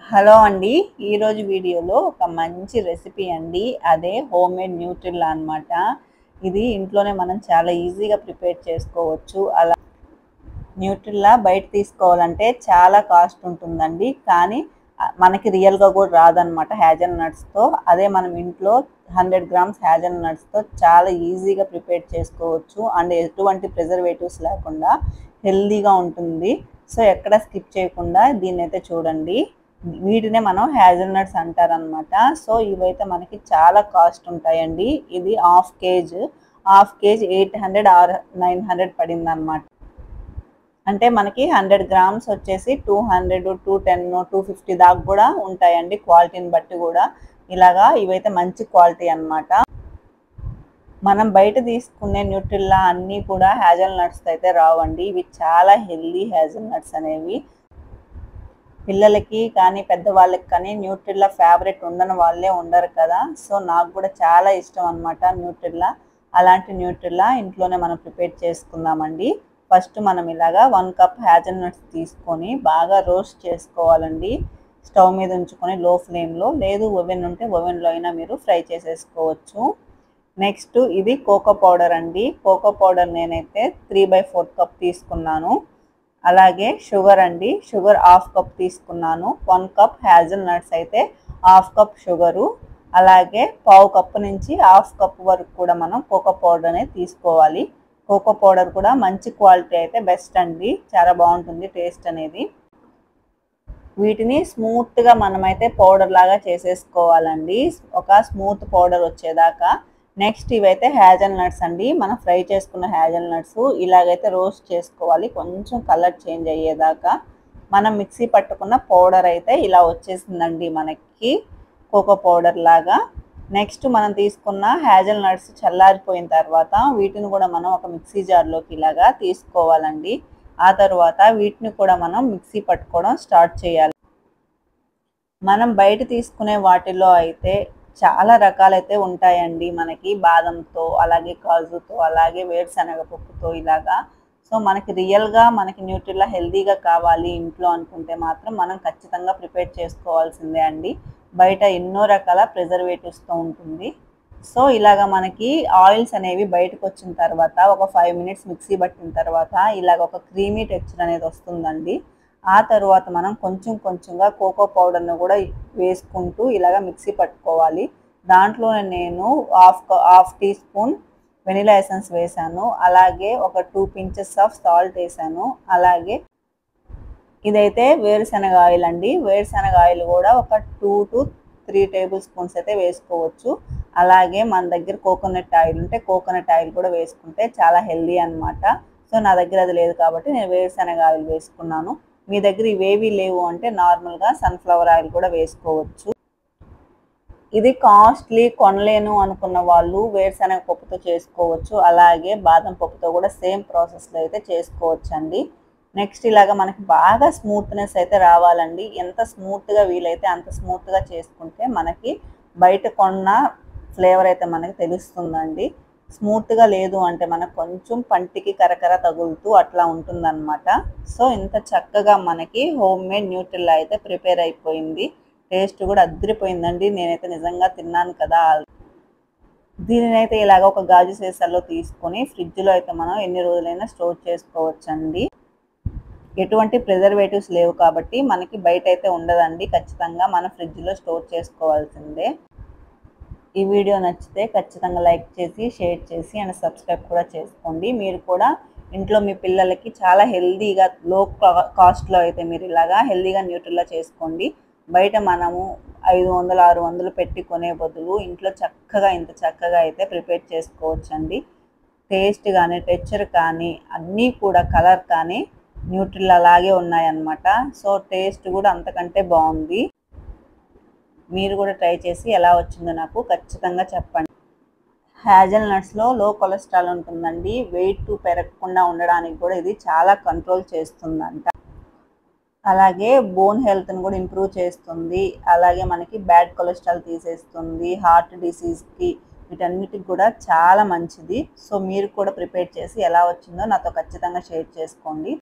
Hello అండి. ఈరోజు వీడియోలో ఒక మంచి రెసిపీ అండి. అదే హోమ్‌మేడ్ న్యూట్రిల్లా అనమాట. ఇది ఇంట్లోనే మనం చాలా ఈజీగా ప్రిపేర్ చేసుకోవచ్చు. న్యూట్రిల్లా బయట తీసుకోవాలంటే చాలా కాస్ట్ ఉంటుందండి. కానీ మనకి రియల్‌గా కూడా రాదనమాట హ్యాజెల్ నట్స్‌తో. అదే మనం ఇంట్లో 100 గ్రామ్స్ హ్యాజెల్ నట్స్‌తో చాలా ఈజీగా ప్రిపేర్ చేసుకోవచ్చు. అండ్ ఎటువంటి ప్రిజర్వేటివ్స్ లేకుండా హెల్తీగా ఉంటుంది. సో ఎక్కడ స్కిప్ చేయకుండా దీన్నైతే చూడండి. వీటినే మనం హ్యాజెల్ నట్స్ అంటారనమాట. సో ఇవైతే మనకి చాలా కాస్ట్ ఉంటాయండి. ఇది హాఫ్ కేజ్ 800 ఆర్ 900 పడిందనమాట. అంటే మనకి 100 గ్రామ్స్ వచ్చేసి 200, 210, 250 దాకా కూడా ఉంటాయండి. క్వాలిటీని బట్టి కూడా ఇలాగా ఇవైతే మంచి క్వాలిటీ అనమాట. మనం బయట తీసుకునే న్యూట్రిల్లా అన్నీ కూడా హ్యాజెల్ నట్స్ అయితే రావండి. ఇవి చాలా హెల్దీ హ్యాజెల్ నట్స్ అనేవి. పిల్లలకి కానీ పెద్దవాళ్ళకి కానీ న్యూట్రిల్లా ఫేవరెట్ ఉండని వాళ్ళే ఉండరు కదా. సో నాకు కూడా చాలా ఇష్టం అనమాట న్యూట్రిల్లా. అలాంటి న్యూట్రిల్లా ఇంట్లోనే మనం ప్రిపేర్ చేసుకుందామండి. ఫస్ట్ మనం ఇలాగా 1 కప్ హ్యాజెల్ నట్స్ తీసుకొని బాగా రోస్ట్ చేసుకోవాలండి. స్టవ్ మీద ఉంచుకొని లో ఫ్లేమ్లో, లేదు ఓవెన్ ఉంటే ఓవెన్లో అయినా మీరు ఫ్రై చేసేసుకోవచ్చు. నెక్స్ట్ ఇది కోకో పౌడర్ అండి. కోకో పౌడర్ నేనైతే 3/4 కప్ తీసుకున్నాను. అలాగే షుగర్ అండి. షుగర్ హాఫ్ కప్ తీసుకున్నాను. 1 కప్ హ్యాజెల్ నట్స్ అయితే హాఫ్ కప్ షుగరు. అలాగే పావు కప్పు నుంచి హాఫ్ కప్ వరకు కూడా మనం కోకో పౌడర్ అనేది తీసుకోవాలి. కోకో పౌడర్ కూడా మంచి క్వాలిటీ అయితే బెస్ట్ అండి. చాలా బాగుంటుంది టేస్ట్ అనేది. వీటిని స్మూత్గా మనమైతే పౌడర్ లాగా చేసేసుకోవాలండి. ఒక స్మూత్ పౌడర్ వచ్చేదాకా. నెక్స్ట్ ఇవైతే హ్యాజెల్ నట్స్ అండి. మనం ఫ్రై చేసుకున్న హ్యాజెల్ నట్స్ ఇలాగైతే రోస్ట్ చేసుకోవాలి. కొంచెం కలర్ చేంజ్ అయ్యేదాకా. మనం మిక్సీ పట్టుకున్న పౌడర్ అయితే ఇలా వచ్చేసిందండి మనకి కోకో పౌడర్ లాగా. నెక్స్ట్ మనం తీసుకున్న హ్యాజెల్ నట్స్ చల్లారిపోయిన తర్వాత వీటిని కూడా మనం ఒక మిక్సీ జార్లోకి ఇలాగా తీసుకోవాలండి. ఆ తర్వాత వీటిని కూడా మనం మిక్సీ పట్టుకోవడం స్టార్ట్ చేయాలి. మనం బయట తీసుకునే వాటిలో అయితే చాలా రకాలైతే ఉంటాయండి. మనకి బాదంతో, అలాగే కాజుతో, అలాగే వేరుశనగ పప్పుతో ఇలాగా. సో మనకి రియల్గా మనకి న్యూట్రిల్లా హెల్తీగా కావాలి ఇంట్లో అనుకుంటే మాత్రం మనం ఖచ్చితంగా ప్రిపేర్ చేసుకోవాల్సిందే అండి. బయట ఎన్నో రకాల ప్రిజర్వేటివ్స్తో ఉంటుంది. సో ఇలాగ మనకి ఆయిల్స్ అనేవి బయటకు వచ్చిన తర్వాత ఒక 5 మినిట్స్ మిక్సీ పట్టిన తర్వాత ఇలాగ ఒక క్రీమీ టెక్స్చర్ అనేది వస్తుందండి. ఆ తర్వాత మనం కొంచెం కొంచెంగా కోకో పౌడర్ను కూడా వేసుకుంటూ ఇలాగ మిక్సీ పట్టుకోవాలి. దాంట్లోనే నేను half teaspoon vanilla essence వేసాను. అలాగే ఒక 2 పించెస్ ఆఫ్ సాల్ట్ వేసాను. అలాగే ఇదైతే వేరుశనగ ఆయిల్ అండి. వేరుశనగ ఆయిల్ కూడా ఒక 2 to 3 టేబుల్ స్పూన్స్ అయితే వేసుకోవచ్చు. అలాగే మన దగ్గర కోకోనట్ ఆయిల్ ఉంటే కోకోనట్ ఆయిల్ కూడా వేసుకుంటే చాలా హెల్దీ అనమాట. సో నా దగ్గర అది లేదు కాబట్టి నేను వేరుశనగ ఆయిల్ వేసుకున్నాను. మీ దగ్గర ఇవేవి లేవు అంటే నార్మల్గా సన్ఫ్లవర్ ఆయిల్ కూడా వేసుకోవచ్చు. ఇది కాస్ట్లీ కొనలేను అనుకున్న వాళ్ళు వేరుశనగ పప్పుతో చేసుకోవచ్చు. అలాగే బాదం పప్పుతో కూడా సేమ్ ప్రాసెస్లో అయితే చేసుకోవచ్చు అండి. నెక్స్ట్ ఇలాగ మనకి బాగా స్మూత్నెస్ అయితే రావాలండి. ఎంత స్మూత్గా వీలైతే అంత స్మూత్గా చేసుకుంటే మనకి బయట కొన్న ఫ్లేవర్ అయితే మనకి తెలుస్తుందండి. స్మూత్గా లేదు అంటే మనకు కొంచెం పంటికి కరకర తగులుతూ అట్లా ఉంటుందన్నమాట. సో ఇంత చక్కగా మనకి హోమ్మేడ్ న్యూట్రిల్లా అయితే ప్రిపేర్ అయిపోయింది. టేస్ట్ కూడా అదిరిపోయిందండి. నేనైతే నిజంగా తిన్నాను కదా. దీనినైతే ఇలాగ ఒక గాజు సీసాలో తీసుకొని ఫ్రిడ్జ్లో అయితే మనం ఎన్ని రోజులైనా స్టోర్ చేసుకోవచ్చండి. ఎటువంటి ప్రిజర్వేటివ్స్ లేవు కాబట్టి మనకి బయట అయితే ఉండదండి. ఖచ్చితంగా మనం ఫ్రిడ్జ్లో స్టోర్ చేసుకోవాల్సిందే. ఈ వీడియో నచ్చితే ఖచ్చితంగా లైక్ చేసి, షేర్ చేసి అండ్ సబ్స్క్రైబ్ కూడా చేసుకోండి. మీరు కూడా ఇంట్లో మీ పిల్లలకి చాలా హెల్తీగా లో కాస్ట్లో అయితే మీరు ఇలాగా హెల్తీగా న్యూట్రిల్లా చేసుకోండి. బయట మనము 500, 600 పెట్టి కొనే బదులు ఇంట్లో చక్కగా ఇంత చక్కగా అయితే ప్రిపేర్ చేసుకోవచ్చండి. టేస్ట్ కానీ, టెక్స్చర్ కానీ అన్నీ కూడా కలర్ కానీ న్యూట్రిల్లా లాగే ఉన్నాయన్నమాట. సో టేస్ట్ కూడా అంతకంటే బాగుంది. మీరు కూడా ట్రై చేసి ఎలా వచ్చిందో నాకు ఖచ్చితంగా చెప్పండి. హ్యాజెల్ నట్స్లో లో కొలెస్ట్రాల్ ఉంటుందండి. వెయిట్ పెరగకుండా ఉండడానికి కూడా ఇది చాలా కంట్రోల్ చేస్తుందంట. అలాగే బోన్ హెల్త్ని కూడా ఇంప్రూవ్ చేస్తుంది. అలాగే మనకి బ్యాడ్ కొలెస్ట్రాల్ తీసేస్తుంది. హార్ట్ డిసీజ్కి వీటన్నిటికి కూడా చాలా మంచిది. సో మీరు కూడా ప్రిపేర్ చేసి ఎలా వచ్చిందో నాతో ఖచ్చితంగా షేర్ చేసుకోండి.